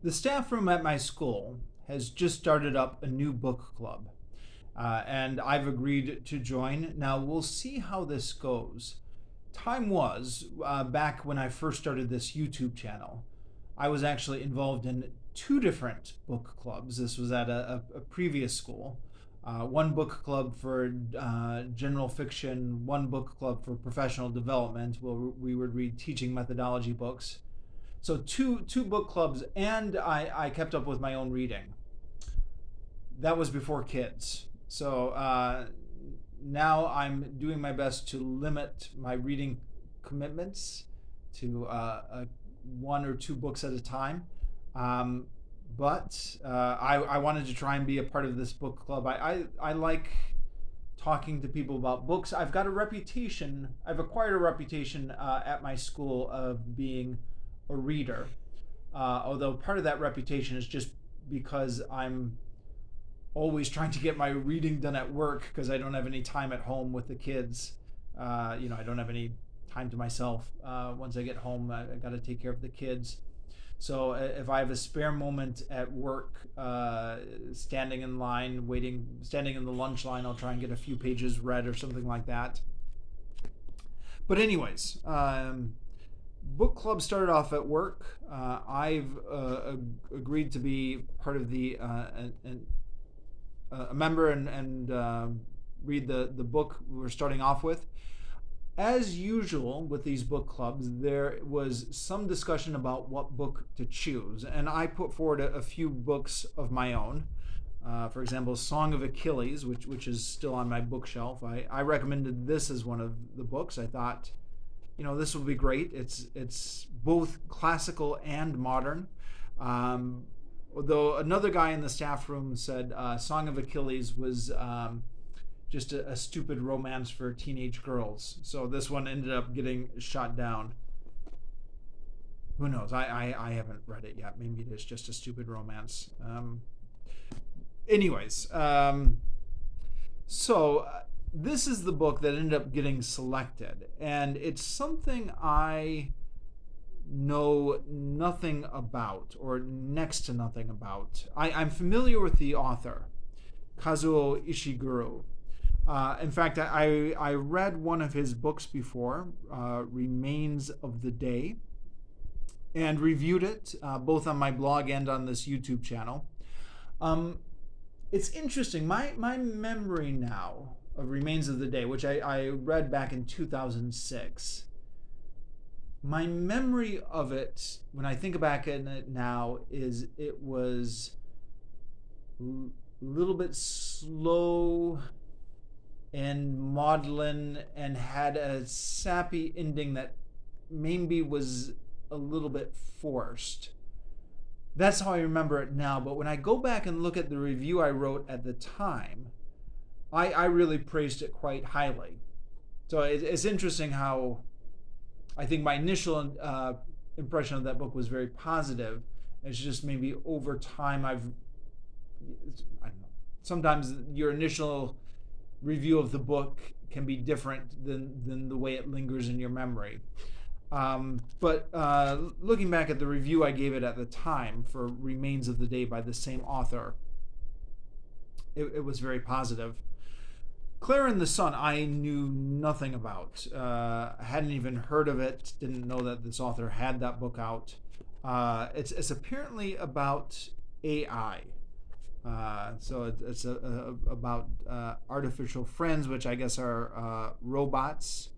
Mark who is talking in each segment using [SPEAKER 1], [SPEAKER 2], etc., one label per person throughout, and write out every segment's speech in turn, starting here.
[SPEAKER 1] The staff room at my school has just started up a new book club, and I've agreed to join. Now, we'll see how this goes. Time was back when I first started this YouTube channel. I was actually involved in two different book clubs. This was at a previous school. One book club for general fiction, one book club for professional development, where we would read teaching methodology books. So two book clubs, and I kept up with my own reading. That was before kids. So now I'm doing my best to limit my reading commitments to one or two books at a time. Um, but I wanted to try and be a part of this book club. I like talking to people about books. I've got a reputation, I've acquired a reputation at my school of being a reader. Although part of that reputation is just because I'm always trying to get my reading done at work because I don't have any time at home with the kids. I don't have any time to myself. Once I get home, I got to take care of the kids. So if I have a spare moment at work, standing in line, waiting, standing in the lunch line, I'll try and get a few pages read or something like that. But anyways, book club started off at work. I've agreed to be part of a member and read the book we're starting off with. As usual with these book clubs, there was some discussion about what book to choose, and I put forward a few books of my own. For example, Song of Achilles, which is still on my bookshelf. I recommended this as one of the books. I thought, this will be great. It's both classical and modern. Although another guy in the staff room said Song of Achilles was just a stupid romance for teenage girls. So this one ended up getting shot down. Who knows? I haven't read it yet. Maybe it is just a stupid romance. Anyways, so this is the book that ended up getting selected, and it's something I know nothing about, or next to nothing about. I'm familiar with the author, Kazuo Ishiguro. In fact, I read one of his books before, Remains of the Day, and reviewed it both on my blog and on this YouTube channel. It's interesting. My memory now of Remains of the Day, which I read back in 2006, my memory of it, when I think back at it now, is it was a little bit slow and maudlin and had a sappy ending that maybe was a little bit forced. That's how I remember it now. But when I go back and look at the review I wrote at the time, I really praised it quite highly. So it's interesting how I think my initial impression of that book was very positive. It's just maybe over time I don't know. Sometimes your initial review of the book can be different than the way it lingers in your memory. But looking back at the review I gave it at the time for Remains of the Day by the same author, it was very positive. Klara and the Sun, I knew nothing about. I hadn't even heard of it. Didn't know that this author had that book out. It's apparently about AI. So it's about artificial friends, which I guess are robots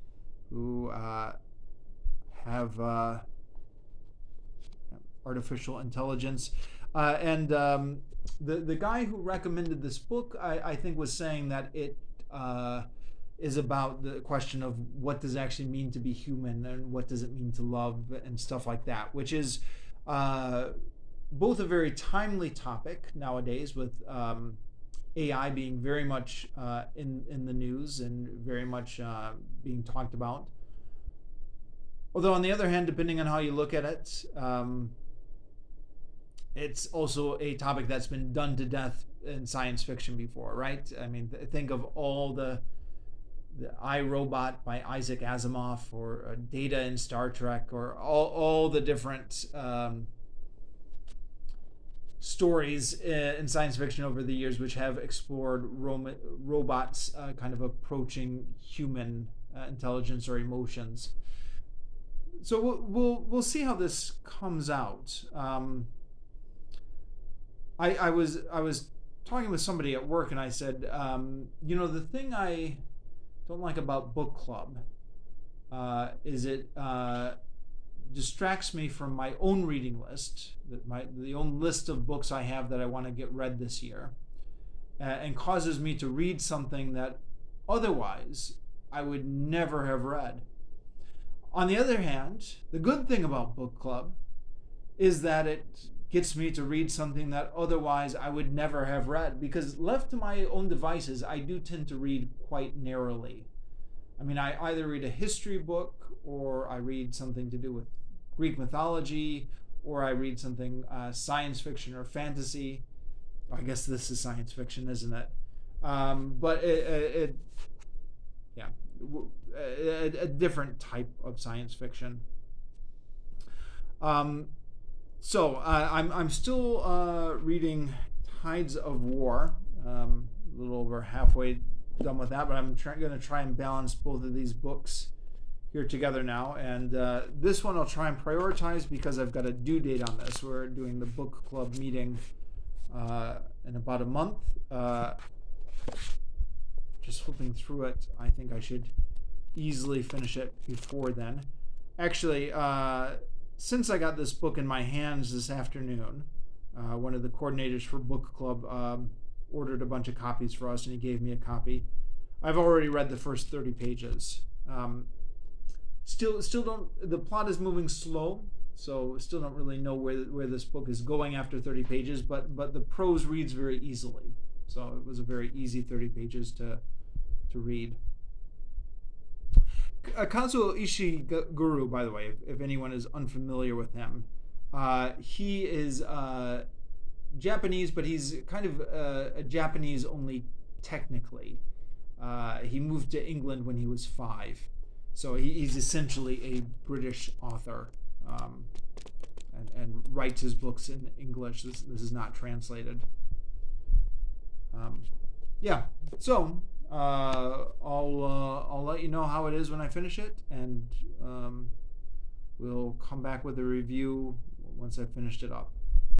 [SPEAKER 1] who have artificial intelligence. And the guy who recommended this book, I think, was saying that it is about the question of what does it actually mean to be human and what does it mean to love and stuff like that, which is both a very timely topic nowadays with AI being very much in the news and very much being talked about. Although on the other hand, depending on how you look at it, it's also a topic that's been done to death in science fiction before, right? I mean, think of all the I, Robot by Isaac Asimov, or Data in Star Trek, or all the different stories in science fiction over the years which have explored robots kind of approaching human intelligence or emotions. So we'll see how this comes out. I was talking with somebody at work, and I said, the thing I don't like about book club is it distracts me from my own reading list, the own list of books I have that I want to get read this year, and causes me to read something that otherwise I would never have read. On the other hand, the good thing about book club is that it gets me to read something that otherwise I would never have read, because left to my own devices, I do tend to read quite narrowly. I mean, I either read a history book, or I read something to do with Greek mythology, or I read something science fiction or fantasy. I guess this is science fiction, isn't it? But yeah, a different type of science fiction. So I'm still reading Tides of War. A little over halfway done with that, but I'm going to try and balance both of these books here together now. And this one I'll try and prioritize because I've got a due date on this. We're doing the book club meeting in about a month. Just flipping through it, I think I should easily finish it before then. Actually, since I got this book in my hands this afternoon, one of the coordinators for book club ordered a bunch of copies for us, and he gave me a copy. I've already read the first 30 pages. Still don't. The plot is moving slow, so still don't really know where this book is going after 30 pages. But the prose reads very easily, so it was a very easy 30 pages to read. Kazuo Ishiguro, by the way, if anyone is unfamiliar with him, he is Japanese, but he's kind of a Japanese only technically. He moved to England when he was 5, so he's essentially a British author, and writes his books in English. This is not translated. Yeah, so I'll let you know how it is when I finish it, and we'll come back with a review once I've finished it up.